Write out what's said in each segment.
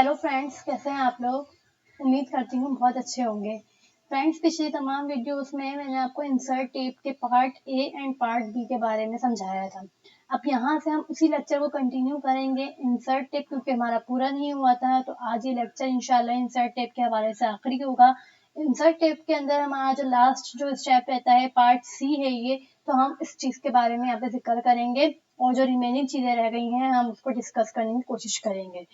Hello friends, कैसे हैं आप लोग। उम्मीद करती हूँ बहुत अच्छे होंगे। फ्रेंड्स, पिछली तमाम वीडियोस में मैंने आपको इंसर्ट टेप के part A and part B के बारे में समझाया था। अब यहाँ से हम उसी लेक्चर को कंटिन्यू करेंगे। इंसर्ट टेप क्योंकि हमारा पूरा नहीं हुआ था, तो आज ये लेक्चर इंशाल्लाह इंसर्ट टेप के हवाले से आखिरी होगा। इंसर्ट टेप के अंदर हमारा जो लास्ट जो स्टेप रहता है, पार्ट सी है ये, तो हम इस चीज़ के बारे में यहाँ पे जिक्र करेंगे और जो रिमेनिंग चीज़ें रह गई हैं हम उसको डिस्कस करने की कोशिश करेंगे।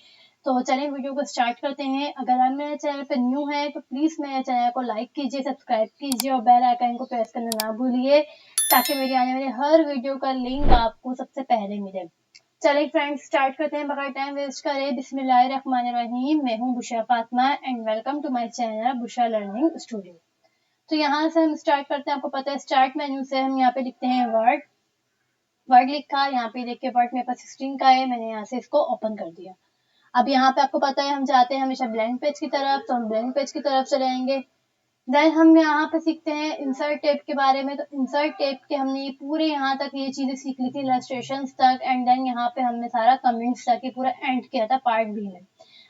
तो चलिए वीडियो को स्टार्ट करते हैं। अगर आप मेरे चैनल पर न्यू हैं तो प्लीज़ मेरे चैनल को लाइक कीजिए, सब्सक्राइब कीजिए और बेल आइकन को प्रेस करना ना भूलिए, ताकि मेरी आने वाली हर वीडियो का लिंक आपको सबसे पहले मिले। चलिए फ्रेंड्स, स्टार्ट करते हैं बगैर टाइम वेस्ट करे। बिस्मिल्लाहिर्रहमानिर्रहीम। मैं हूँ Bushra Fatima and welcome to my channel Bushra learning studio. तो यहाँ से हम स्टार्ट करते हैं। आपको पता है स्टार्ट मेन्यू से हम यहाँ पे लिखते हैं वर्ड लिखा। यहाँ पे देखिए वर्ड मेरे पास 16 का है, मैंने यहाँ से इसको ओपन कर दिया। अब यहाँ पे आपको पता है हम जाते हैं हमेशा ब्लैंक पेज की तरफ, तो हम ब्लैंक पेज की तरफ चलेंगे। देन हम यहाँ पे सीखते हैं इंसर्ट टेप के बारे में। तो इंसर्ट टेप के हमने ये पूरे यहाँ तक ये चीजें सीख ली थी, इलस्ट्रेशंस तक, एंड देन यहाँ पे हमने सारा कमेंट्स तक ये पूरा एंड किया था पार्ट बी में।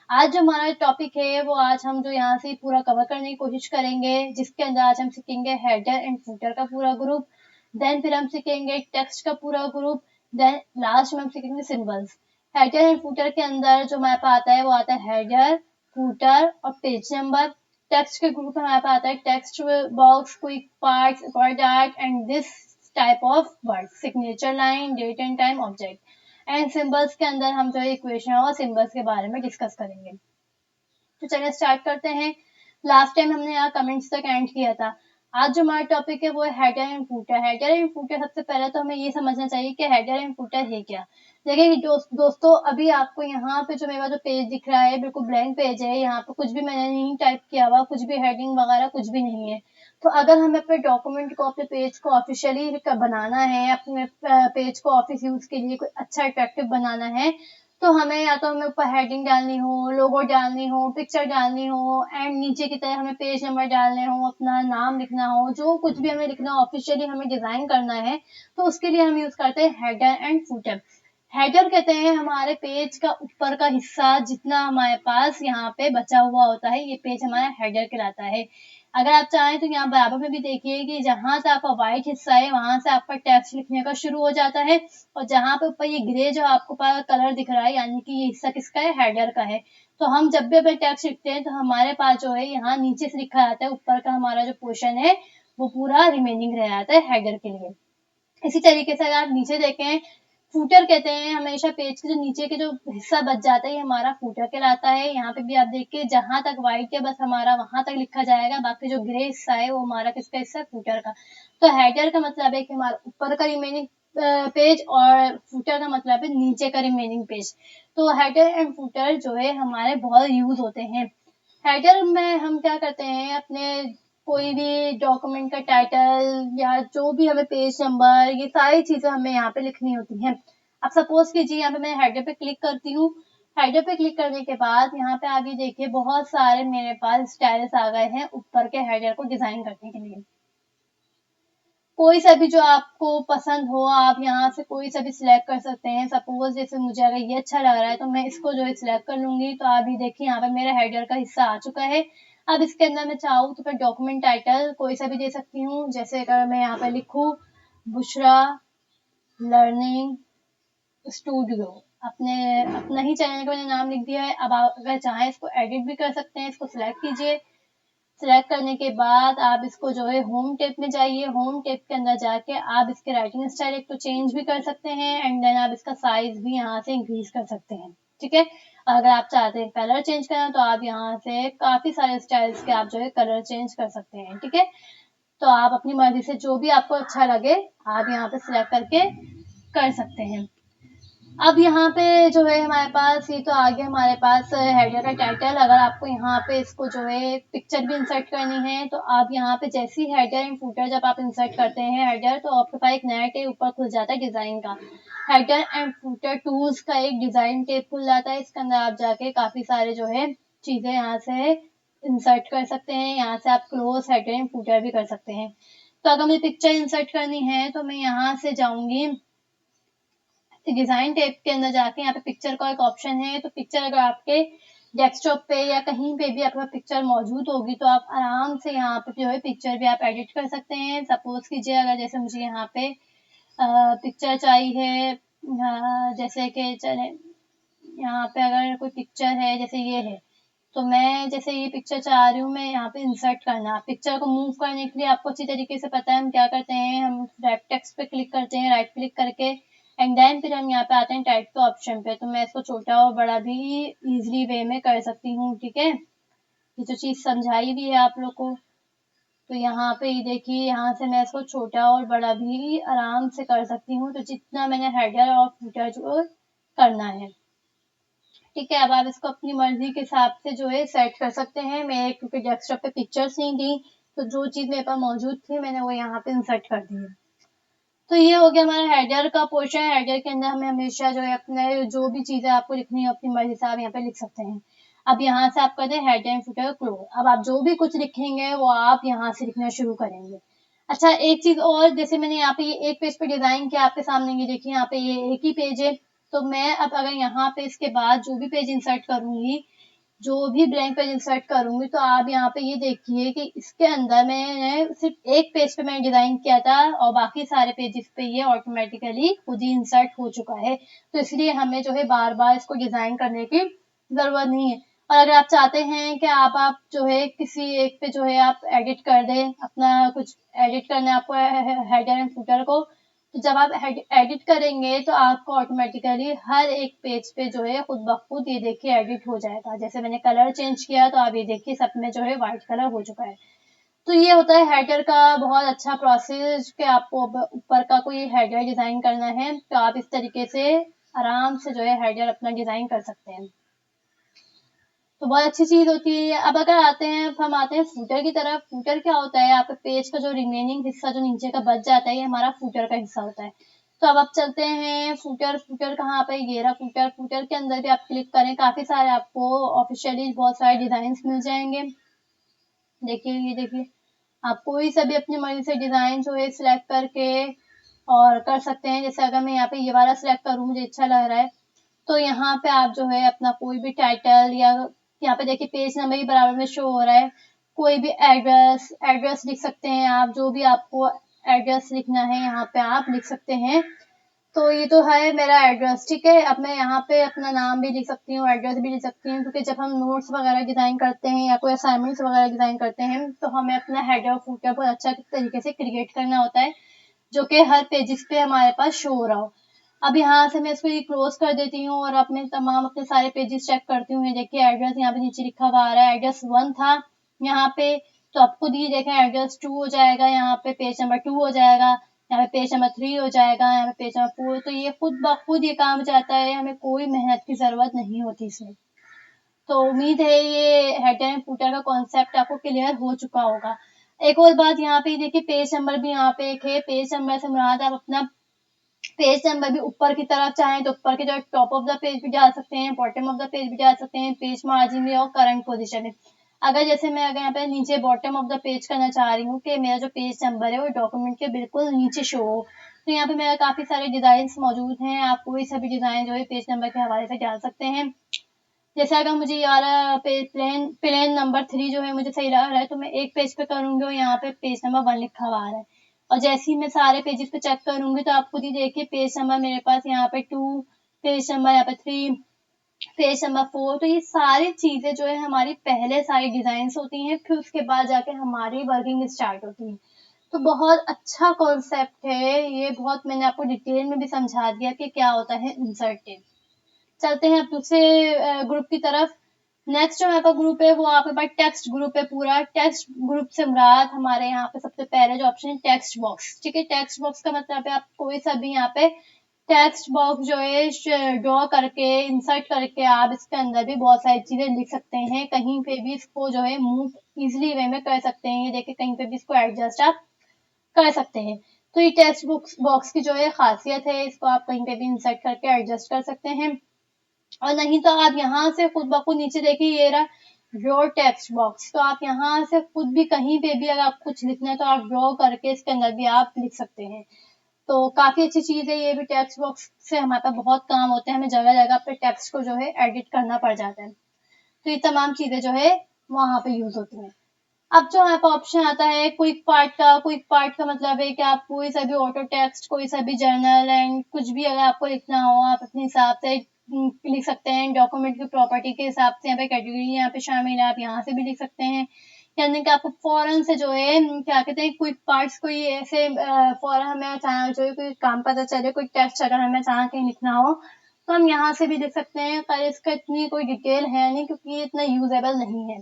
आज जो हमारा टॉपिक है वो आज हम जो यहाँ से पूरा कवर करने की कोशिश करेंगे, जिसके अंदर आज हम सीखेंगे हेडर एंड फूटर का पूरा ग्रुप। देन फिर हम सीखेंगे टेक्स्ट का पूरा ग्रुप। देन लास्ट में हम सीखेंगे सिंबल्स। हेडर एंड फूटर के अंदर जो हमारे पास आता है वो आता है हेडर, फूटर और पेज नंबर। टेक्स्ट के ग्रुप में हमारे पास आता है text box, quick parts, word art and this type of word, signature line, date and time, object. And symbols के अंदर हम जो इक्वेशन और सिंबल्स के बारे में डिस्कस करेंगे। तो चलिए स्टार्ट करते हैं। लास्ट टाइम हमने यहाँ कमेंट्स तक एंड किया था। आज जो हमारा टॉपिक है वो है header and footer. Header and footer, सबसे पहले तो हमें ये समझना चाहिए कि हेडर एंड फूटर है क्या। देखिए दोस्तों, अभी आपको यहाँ पे जो मेरा जो पेज दिख रहा है बिल्कुल ब्लैंक पेज है। यहाँ पे कुछ भी मैंने नहीं टाइप किया हुआ, कुछ भी हेडिंग वगैरह कुछ भी नहीं है। तो अगर हमें अपने डॉक्यूमेंट को, अपने पेज को ऑफिशियली बनाना है, अपने पेज को ऑफिस यूज के लिए कोई अच्छा अट्रैक्टिव बनाना है, तो हमें या तो हमें ऊपर हेडिंग डालनी हो, लोगो डालनी हो, पिक्चर डालनी हो, एंड नीचे की तरह हमें पेज नंबर डालने हो, अपना नाम लिखना हो, जो कुछ भी हमें लिखना हो, ऑफिशियली हमें डिजाइन करना है, तो उसके लिए हम यूज करते हैं हेडर एंड फूटर। हेडर कहते हैं हमारे पेज का ऊपर का हिस्सा, जितना हमारे पास यहाँ पे बचा हुआ होता है, ये पेज हमारा हेडर कहलाता है। अगर आप चाहें तो यहाँ बराबर में भी देखिए कि जहां से आपका व्हाइट हिस्सा है वहां से आपका टेक्स्ट लिखने का शुरू हो जाता है, और जहां पे ऊपर ये ग्रे जो आपको कलर दिख रहा है, यानी कि ये हिस्सा किसका है, हेडर का है। तो हम जब भी अपने टेक्स्ट लिखते हैं तो हमारे पास जो है यहाँ नीचे से लिखा जाता है, ऊपर का हमारा जो पोर्शन है वो पूरा रिमेनिंग रह जाता है हेडर के लिए। इसी तरीके से अगर आप नीचे देखें, फूटर कहते हैं हमेशा पेज के जो नीचे के जो हिस्सा बच जाता है, ये हमारा फूटर कहलाता है। यहाँ पे भी आप देखिए जहां तक व्हाइट है बस हमारा वहां तक लिखा जाएगा, बाकी जो ग्रे हिस्सा है वो हमारा किसका हिस्सा है, फूटर का। तो हेडर का मतलब है कि हमारा ऊपर का रिमेनिंग पेज, और फूटर का मतलब है नीचे का रिमेनिंग पेज। तो हेडर एंड फूटर जो है हमारे बहुत यूज होते हैं। हेडर में हम क्या करते हैं, अपने कोई भी डॉक्यूमेंट का टाइटल या जो भी हमें पेज नंबर, ये सारी चीजें हमें यहाँ पे लिखनी होती हैं। अब सपोज कीजिए यहाँ पे मैं हेडर पे क्लिक करती हूँ। हेडर पे क्लिक करने के बाद यहाँ पे आगे देखिए बहुत सारे मेरे पास स्टाइल्स आ गए हैं ऊपर के हेडर को डिजाइन करने के लिए। कोई सा भी जो आपको पसंद हो आप यहाँ से कोई सा भी सिलेक्ट कर सकते हैं। सपोज जैसे मुझे अगर ये अच्छा लग रहा है तो मैं इसको जो है सिलेक्ट कर लूंगी। तो अभी देखिए यहाँ पे मेरा हेडर का हिस्सा आ चुका है। अब इसके अंदर मैं चाहूँ तो मैं डॉक्यूमेंट टाइटल कोई सा भी दे सकती हूँ। जैसे अगर मैं यहाँ पे लिखूँ बुशरा लर्निंग स्टूडियो, अपना ही चैनल का मैंने नाम लिख दिया है। अब आप अगर चाहें इसको एडिट भी कर सकते हैं। इसको सिलेक्ट कीजिए। सिलेक्ट करने के बाद आप इसको जो है होम टेप में जाइए। होम टेप के अंदर जाके आप इसके राइटिंग स्टाइल एक तो चेंज भी कर सकते हैं, एंड देन आप इसका साइज भी यहाँ से इंक्रीज कर सकते हैं। ठीक है। अगर आप चाहते हैं कलर चेंज करना तो आप यहाँ से काफी सारे स्टाइल्स के आप जो है कलर चेंज कर सकते हैं। ठीक है। तो आप अपनी मर्जी से जो भी आपको अच्छा लगे आप यहाँ पे सिलेक्ट करके कर सकते हैं। अब यहाँ पे जो है हमारे पास ये तो आगे हमारे पास हेडर का टाइटल। अगर आपको यहाँ पे इसको जो है पिक्चर भी इंसर्ट करनी है तो आप यहाँ पे जैसी हेडर एंड फूटर जब आप इंसर्ट करते हैं हेडर, तो आपके पास एक नया टेप ऊपर खुल जाता है डिजाइन का। हेडर एंड फूटर टूल्स का एक डिजाइन टेप खुल जाता है। इसके अंदर आप जाके काफी सारे जो है चीजें यहाँ से इंसर्ट कर सकते हैं। यहाँ से आप क्लोज हेडर एंड फूटर भी कर सकते हैं। तो अगर मुझे पिक्चर इंसर्ट करनी है तो मैं यहाँ से जाऊंगी डिजाइन टेप के अंदर जाके, यहाँ पे पिक्चर का एक ऑप्शन है। तो पिक्चर अगर आपके डेस्कटॉप पे या कहीं पे भी आपका पिक्चर मौजूद होगी तो आप आराम से यहाँ पे जो है पिक्चर भी आप एडिट कर सकते हैं। सपोज कीजिए अगर जैसे मुझे यहाँ पे पिक्चर चाहिए, जैसे कि चले यहाँ पे अगर कोई पिक्चर है जैसे ये है, तो मैं जैसे ये पिक्चर चाह रही हूँ मैं यहाँ पे इंसर्ट करना। पिक्चर को मूव करने के लिए आपको अच्छी तरीके से पता है हम क्या करते हैं, हम राइट टेक्स्ट पे क्लिक करते हैं, राइट क्लिक करके एंड देन फिर हम यहाँ पे आते हैं टाइप के ऑप्शन पे। तो मैं इसको छोटा और बड़ा भी इजीली वे में कर सकती हूँ, ठीक है। ये जो चीज़ समझाई भी है आप लोग को, तो यहाँ पे ये देखिए यहाँ से मैं इसको छोटा और बड़ा भी आराम से कर सकती हूँ। तो जितना मैंने हेडर और फुटर जो करना है, ठीक है। अब आप इसको अपनी मर्जी के हिसाब से जो है सेट कर सकते हैं। मैं क्योंकि डेस्कटॉप पे पिक्चर्स नहीं थी तो जो चीज़ मेरे पास मौजूद थी मैंने वो यहाँ पे इंसर्ट कर दी है। तो ये हो गया हमारा हेडर का पोर्शन। हेडर के अंदर हमें हमेशा जो है अपने जो भी चीज़ें आपको लिखनी है अपनी मर्जी से आप यहाँ पे लिख सकते हैं। अब यहाँ से आप करते हैं हेड एंड फुटर क्लोज। अब आप जो भी कुछ लिखेंगे वो आप यहाँ से लिखना शुरू करेंगे। अच्छा एक चीज़ और, जैसे मैंने यहाँ पे ये एक पेज पे डिज़ाइन किया आपके सामने, ये देखिए यहाँ पे ये एक ही पेज है। तो मैं अब अगर यहाँ पे इसके बाद जो भी पेज इंसर्ट करूंगी, जो भी ब्लैंक पेज इंसर्ट करूंगी, तो आप यहाँ पे ये देखिए कि इसके अंदर मैंने सिर्फ एक पेज पे मैंने डिजाइन किया था और बाकी सारे पेजेस पे ये ऑटोमेटिकली खुद ही इंसर्ट हो चुका है। तो इसलिए हमें जो है बार बार इसको डिजाइन करने की जरूरत नहीं है। और अगर आप चाहते हैं कि आप जो है किसी एक पे जो है आप एडिट कर दें, अपना कुछ एडिट करना है आपको हेडर एंड फुटर को, तो जब आप एडिट करेंगे तो आपको ऑटोमेटिकली हर एक पेज पे जो है खुद ब खुद ये देखिए एडिट हो जाएगा। जैसे मैंने कलर चेंज किया तो आप ये देखिए सब में जो है व्हाइट कलर हो चुका है। तो ये होता है हेडर का बहुत अच्छा प्रोसेस कि आपको ऊपर का कोई हेडर डिजाइन करना है तो आप इस तरीके से आराम से जो है हेडर अपना डिजाइन कर सकते हैं। तो बहुत अच्छी चीज होती है। अब अगर हम आते हैं फूटर की तरफ। फूटर क्या होता है, आप पेज का जो रिमेनिंग हिस्सा जो नीचे का बच जाता है ये हमारा फूटर का हिस्सा होता है। तो अब आप चलते हैं फूटर। फूटर कहाँ पे, ये रहा फूटर। फूटर के अंदर भी आप क्लिक करें, काफी सारे आपको ऑफिशियली बहुत सारे डिजाइन मिल जाएंगे। देखिए ये देखिए, आप कोई सा भी अपनी मर्जी से डिजाइन जो है सिलेक्ट करके और कर सकते हैं। जैसे अगर मैं यहाँ पे ये वाला सिलेक्ट करूँ, मुझे अच्छा लग रहा है, तो यहाँ पे आप जो है अपना कोई भी टाइटल या यहाँ पे देखिए पेज नंबर ही बराबर में शो हो रहा है, कोई भी एड्रेस लिख सकते हैं आप। जो भी आपको एड्रेस लिखना है यहाँ पे आप लिख सकते हैं। तो ये तो है मेरा एड्रेस, ठीक है। अब मैं यहाँ पे अपना नाम भी लिख सकती हूँ, एड्रेस भी लिख सकती हूँ, क्योंकि जब हम नोट्स वगैरह डिजाइन करते हैं या कोई असाइनमेंट्स वगैरह डिजाइन करते हैं तो हमें अपना हेडर और फुटर बहुत अच्छा तरीके से क्रिएट करना होता है, जो कि हर पेजेस पे हमारे पास शो हो रहा हो। अब यहाँ से मैं इसको ये क्लोज कर देती हूँ और अपने तमाम अपने सारे पेजेस चेक करती हूँ। देखिए एड्रेस यहाँ पे नीचे लिखा हुआ आ रहा है, एड्रेस 1 था यहाँ पे, तो आप खुद ही देखें एड्रेस 2 हो जाएगा, यहाँ पे पेज नंबर 2 हो जाएगा, यहाँ पे पेज नंबर 3 हो जाएगा, यहाँ पे पेज नंबर 4। तो ये खुद ब खुद ये काम जाता है, हमें कोई मेहनत की जरूरत नहीं होती इसमें। तो उम्मीद है ये हेडर एंड फुटर का कॉन्सेप्ट आपको क्लियर हो चुका होगा। एक और बात यहाँ पे देखिए, पेज नंबर भी यहाँ पे एक है। पेज नंबर से मुराद आप अपना पेज नंबर भी ऊपर की तरफ चाहें तो ऊपर के जो टॉप ऑफ द पेज भी डाल सकते हैं, बॉटम ऑफ द पेज भी डाल सकते हैं, पेज मार्जिन में और करंट पोजीशन में। अगर जैसे मैं अगर यहाँ पे नीचे बॉटम ऑफ द पेज करना चाह रही हूँ कि मेरा जो पेज नंबर है वो डॉक्यूमेंट के बिल्कुल नीचे शो हो, तो यहाँ पे मेरा काफी सारे डिजाइन मौजूद हैं। आप कोई सा भी डिजाइन जो है पेज नंबर के हवाले से डाल सकते हैं। जैसे अगर मुझे यार प्लेन नंबर 3 जो है मुझे सही लग रहा है तो मैं एक पेज पे करूंगी और यहाँ पे पेज नंबर 1 लिखा हुआ आ रहा है, और जैसे ही मैं सारे पेजेस पे चेक करूंगी तो आप खुद ही देखिए पेज नंबर मेरे पास यहाँ पे 2, पेज नंबर यहाँ पे 3, पेज नंबर 4। तो ये सारी चीजें जो है हमारी पहले सारी डिजाइन होती हैं, फिर उसके बाद जाके हमारी वर्किंग स्टार्ट होती है। तो बहुत अच्छा कॉन्सेप्ट है ये, बहुत मैंने आपको डिटेल में भी समझा दिया कि क्या होता है इंसर्टिव। चलते हैं अब दूसरे ग्रुप की तरफ। नेक्स्ट जो हमारे पास ग्रुप है वो आपके पास टेक्स्ट ग्रुप है। पूरा टेक्स्ट ग्रुप से मुराद हमारे यहाँ पे सबसे पहले जो ऑप्शन है टेक्स्ट बॉक्स, ठीक है। टेक्स्ट बॉक्स का मतलब है आप कोई सा भी यहाँ पे टेक्स्ट बॉक्स जो है ड्रॉ करके इंसर्ट करके आप इसके अंदर भी बहुत सारी चीजें लिख सकते हैं। कहीं पे भी इसको जो है मूव इजिली वे में कर सकते हैं। ये देखिए कहीं पे भी इसको एडजस्ट आप कर सकते हैं। तो ये टेक्स्ट बॉक्स की जो है खासियत है, इसको आप कहीं पे भी इंसर्ट करके एडजस्ट कर सकते हैं। और नहीं तो आप यहाँ से खुद ब खुद नीचे देखिए ये रहा योर टेक्स्ट बॉक्स, तो आप यहाँ से खुद भी कहीं पे भी अगर आप कुछ लिखना है तो आप ड्रॉ करके इसके अंदर भी आप लिख सकते हैं। तो काफी अच्छी चीज है ये भी। टेक्स्ट बॉक्स से हमारे पास बहुत काम होते हैं, हमें जगह जगह पे टेक्स्ट को जो है एडिट करना पड़ जाता है। तो ये तमाम चीजें जो है वहां पे यूज होती हैं। अब जो यहाँ पे ऑप्शन आता है क्विक पार्ट का, क्विक पार्ट का मतलब है कि आप कोई सा भी ऑटो टेक्स्ट, कोई सा भी जर्नल एंड कुछ भी अगर आपको लिखना हो आप अपने हिसाब से लिख सकते हैं। डॉक्यूमेंट की प्रॉपर्टी के हिसाब से यहाँ पे कैटेगरी यहाँ पे शामिल है, आप यहाँ से भी लिख सकते हैं। यानी कि आपको फौरन से जो है क्या कहते हैं क्विक पार्ट्स, कोई ऐसे फौरन हमें अचानक जो है कोई काम पता चले, कोई टेक्स्ट अगर हमें अचानक कहीं लिखना हो तो हम यहाँ से भी लिख सकते हैं, पर इसका इतनी कोई डिटेल है नहीं क्योंकि ये इतना यूजेबल नहीं है।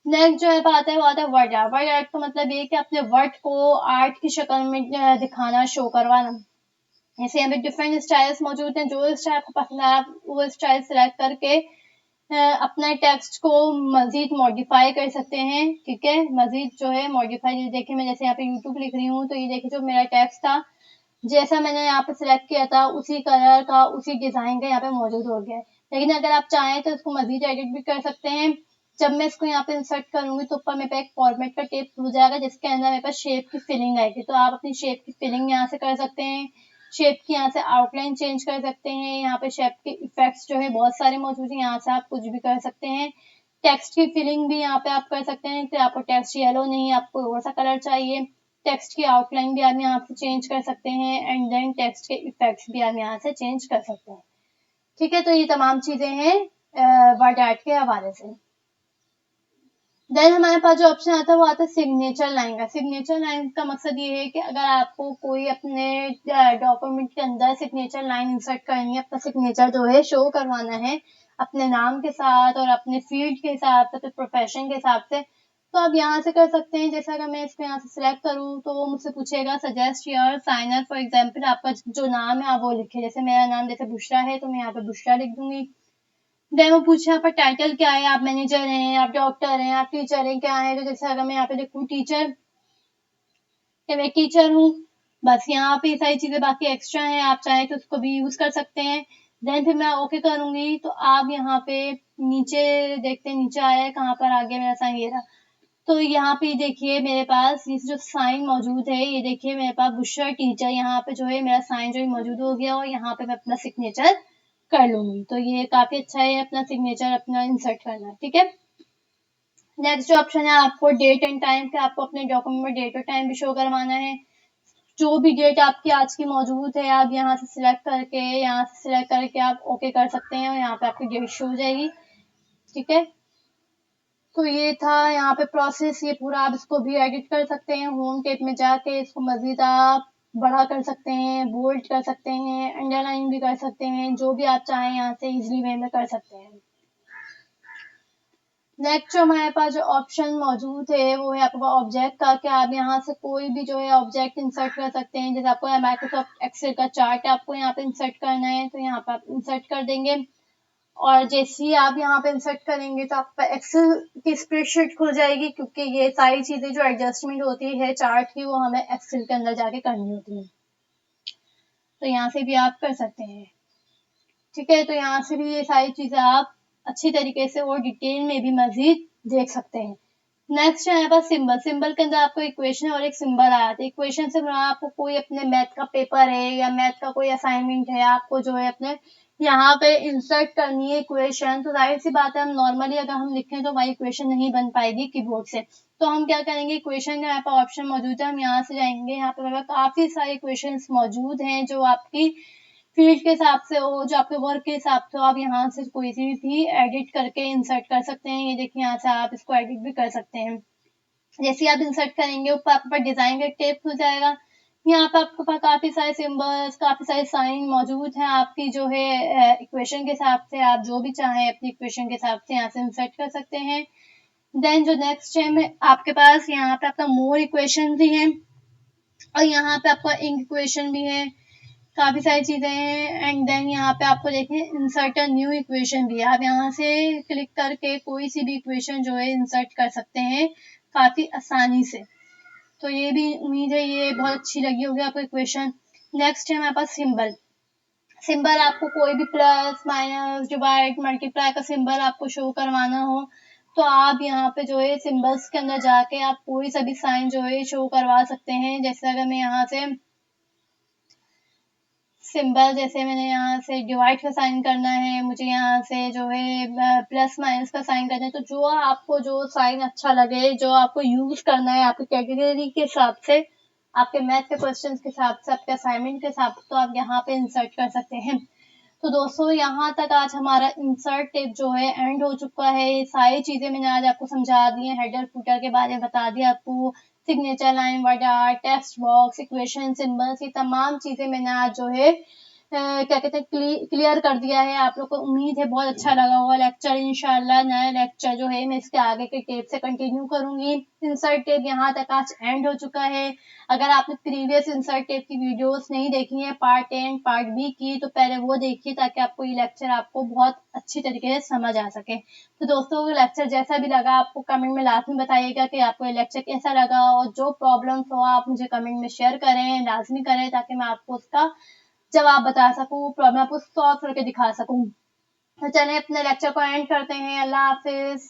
नेक्स्ट जो है आता है वो आता है वर्ड आर्ट। वर्ड आर्ट का मतलब ये कि अपने वर्ड को आर्ट की शक्ल में दिखाना, शो करवाना। ऐसे यहाँ पे डिफरेंट स्टाइल्स मौजूद हैं, जो स्टाइल आपको पसंद है आप वो स्टाइल सेलेक्ट करके अपना टेक्स्ट को मजीद मॉडिफाई कर सकते हैं। ठीक है, मजीद जो है मॉडिफाई, देखिए मैं जैसे यहाँ पे यूट्यूब लिख रही हूँ तो ये देखिए जो मेरा टेक्स्ट था जैसा मैंने यहाँ पे सिलेक्ट किया था उसी कलर का उसी डिजाइन का यहाँ पे मौजूद हो गया है। लेकिन अगर आप चाहें तो इसको मजीद एडिट भी कर सकते हैं। जब मैं इसको यहाँ पे इंसर्ट करूंगी तो ऊपर मेरे पे एक फॉर्मेट का टेप खुल जाएगा जिसके अंदर मेरे पास शेप की फिलिंग आएगी, तो आप अपनी शेप की फिलिंग यहाँ से कर सकते हैं। शेप की यहाँ से आउटलाइन चेंज कर सकते हैं। यहाँ पे शेप के इफेक्ट्स जो है बहुत सारे मौजूद हैं, यहाँ से आप कुछ भी कर सकते हैं। टेक्स्ट की फिलिंग भी यहाँ पे आप कर सकते हैं कि आपको टेक्स्ट येलो नहीं, आपको और सा कलर चाहिए। टेक्स्ट की आउटलाइन भी आप यहाँ से चेंज कर सकते हैं एंड देन टेक्स्ट के इफेक्ट्स भी आप यहाँ से चेंज कर सकते हैं। ठीक है, तो ये तमाम चीजें हैं वर्ड आर्ट के हवाले से। देन हमारे पास जो ऑप्शन आता है वो आता है सिग्नेचर लाइन का। सिग्नेचर लाइन का मकसद ये है कि अगर आपको कोई अपने डॉक्यूमेंट के अंदर सिग्नेचर लाइन इंसर्ट करनी है, अपना सिग्नेचर जो है शो करवाना है अपने नाम के साथ और अपने फील्ड के हिसाब से, अपने प्रोफेशन के हिसाब से, तो आप यहाँ से कर सकते हैं। जैसे अगर मैं इसको यहाँ से सिलेक्ट करूँ तो वो मुझसे पूछेगा suggest your signer, for example आपका जो नाम है आप वो लिखे। जैसे मेरा नाम जैसे बुशरा है तो मैं यहाँ पे बुशरा लिख दूंगी। देन वो पूछे यहाँ पर टाइटल क्या है, आप मैनेजर हैं, आप डॉक्टर हैं, आप टीचर हैं, क्या है। तो जैसे अगर मैं यहाँ पे लिखूँ टीचर, कि मैं टीचर हूँ, बस यहाँ पे सारी चीजें बाकी एक्स्ट्रा हैं, आप चाहें तो उसको भी यूज कर सकते हैं। देन फिर मैं ओके करूंगी तो आप यहाँ पे नीचे देखते हैं, नीचे आया है कहाँ पर आगे मेरा साइन ये रहा। तो यहाँ पे देखिए मेरे पास ये जो साइन मौजूद है, ये देखिए मेरे पास बुशरा टीचर यहाँ पे जो है मेरा साइन जो है मौजूद हो गया और यहाँ पे मैं अपना सिग्नेचर कर लूंगी। तो ये काफी अच्छा है अपना सिग्नेचर अपना इंसर्ट करना। ठीक है, नेक्स्ट जो ऑप्शन है आपको डेट एंड टाइम के, आपको अपने डॉक्यूमेंट में डेट और टाइम भी शो करवाना है। जो भी डेट आपकी आज की मौजूद है आप यहाँ से सिलेक्ट करके आप ओके कर सकते हैं और यहाँ पे आपकी डेट शो हो जाएगी। ठीक है, तो ये था यहाँ पे प्रोसेस, ये पूरा आप इसको भी एडिट कर सकते हैं। होम टेप में जाके इसको मजीद आप बड़ा कर सकते हैं, बोल्ड कर सकते हैं, अंडरलाइन भी कर सकते हैं, जो भी आप चाहें यहाँ से इजीली वे में कर सकते हैं। नेक्स्ट जो हमारे पास जो ऑप्शन मौजूद है वो है आपका ऑब्जेक्ट का, कि आप यहाँ से कोई भी जो है ऑब्जेक्ट इंसर्ट कर सकते हैं। जैसे आपको माइक्रोसॉफ्ट एक्सेल का चार्ट आपको यहाँ पे इंसर्ट करना है तो यहाँ पे आप इंसर्ट कर देंगे और जैसे ही आप यहाँ पे इंसर्ट करेंगे तो आपका एक्सेल की स्प्रेडशीट खुल जाएगी, क्योंकि ये सारी चीजें जो एडजस्टमेंट होती है चार्ट की वो हमें एक्सेल के अंदर जाके करनी होती है। तो यहाँ से भी आप कर सकते हैं। ठीक है, तो यहाँ से भी ये सारी चीजें आप अच्छी तरीके से और डिटेल में भी मजीद देख सकते हैं। नेक्स्ट है पास सिंबल। सिंबल के अंदर आपको इक्वेशन और एक सिंबल आया था। इक्वेशन से आपको कोई अपने मैथ का पेपर है या मैथ का कोई असाइनमेंट है, आपको जो है अपने यहाँ पे इंसर्ट करनी है इक्वेशन, तो जाहिर सी बात है हम नॉर्मली अगर हम लिखें तो हमारी इक्वेशन नहीं बन पाएगी कीबोर्ड से। तो हम क्या करेंगे, इक्वेशन का यहाँ पर ऑप्शन मौजूद है, हम यहाँ से जाएंगे, यहाँ पे काफी सारे इक्वेशन मौजूद हैं जो आपकी फील्ड के हिसाब से हो, जो आपके वर्क के हिसाब से हो, आप यहाँ से कोई सी भी एडिट करके इंसर्ट कर सकते हैं। ये देखिए यहाँ से आप इसको एडिट भी कर सकते हैं। जैसे आप इंसर्ट करेंगे ऊपर आपके पास डिजाइन का टेप हो जाएगा, यहाँ पे आपके पास काफी सारे सिंबल्स, काफी सारे साइन मौजूद हैं। आपकी जो है इक्वेशन के हिसाब से आप जो भी चाहें अपनी इक्वेशन के हिसाब से यहाँ से इंसर्ट कर सकते हैं। देन जो नेक्स्ट है आपके पास यहाँ पे आपका मोर इक्वेशन भी है और यहाँ पे आपका इंक इक्वेशन भी है, काफी सारी चीजें हैं। एंड देन यहाँ पे आपको देखें इंसर्ट अ न्यू इक्वेशन भी है, आप यहाँ से क्लिक करके कोई सी भी इक्वेशन जो है इंसर्ट कर सकते हैं काफी आसानी से। तो ये भी उम्मीद है ये बहुत अच्छी लगी होगी आपको इक्वेशन। नेक्स्ट है हमारे पास सिंबल। सिंबल आपको कोई भी प्लस माइनस डिवाइड मल्टीप्लाई का सिंबल आपको शो करवाना हो तो आप यहाँ पे जो है सिंबल्स के अंदर जाके आप कोई सा भी साइन जो है शो करवा सकते हैं। जैसे अगर मैं यहाँ से सिंबल, जैसे मैंने यहाँ से डिवाइड का साइन करना है, मुझे यहाँ से जो है प्लस माइनस का साइन करना है। तो जो आपको जो साइन अच्छा लगे, जो आपको यूज करना है आपकी कैटेगरी के हिसाब से, आपके मैथ के क्वेश्चंस के हिसाब से, आपके असाइनमेंट के हिसाब से, तो आप यहाँ पे इंसर्ट कर सकते हैं। तो दोस्तों यहाँ तक आज हमारा इंसर्ट टिप जो है एंड हो चुका है। ये सारी चीजें मैंने आज आपको समझा दी हैं, हेडर फुटर के बारे में बता दिया आपको, signature line, word art, text box, equation, symbols, ये तमाम चीजें मैंने आज जो है क्या कहते हैं क्लियर कर दिया है। आप लोग को उम्मीद है बहुत अच्छा लगा होगा लेक्चर। इंशाल्लाह नया लेक्चर जो है मैं इसके आगे के टेप से कंटिन्यू करूंगी। इंसर्ट टेप यहाँ तक आज एंड हो चुका है। अगर आपने प्रीवियस इंसर्ट टेप की वीडियोस नहीं देखी है, part A and part B की, तो पहले वो देखिए ताकि आपको ये लेक्चर आपको बहुत अच्छी तरीके से समझ आ सके। तो दोस्तों लेक्चर जैसा भी लगा आपको कमेंट में लाजमी बताइएगा कि आपको ये लेक्चर कैसा लगा, और जो प्रॉब्लम्स हो आप मुझे कमेंट में शेयर करें, लाजमी करें, ताकि मैं आपको उसका जवाब बता सकूं, प्रॉब्लम आपको सॉल्व करके दिखा सकूं। तो चलें अपने लेक्चर को एंड करते हैं। अल्लाह हाफिज।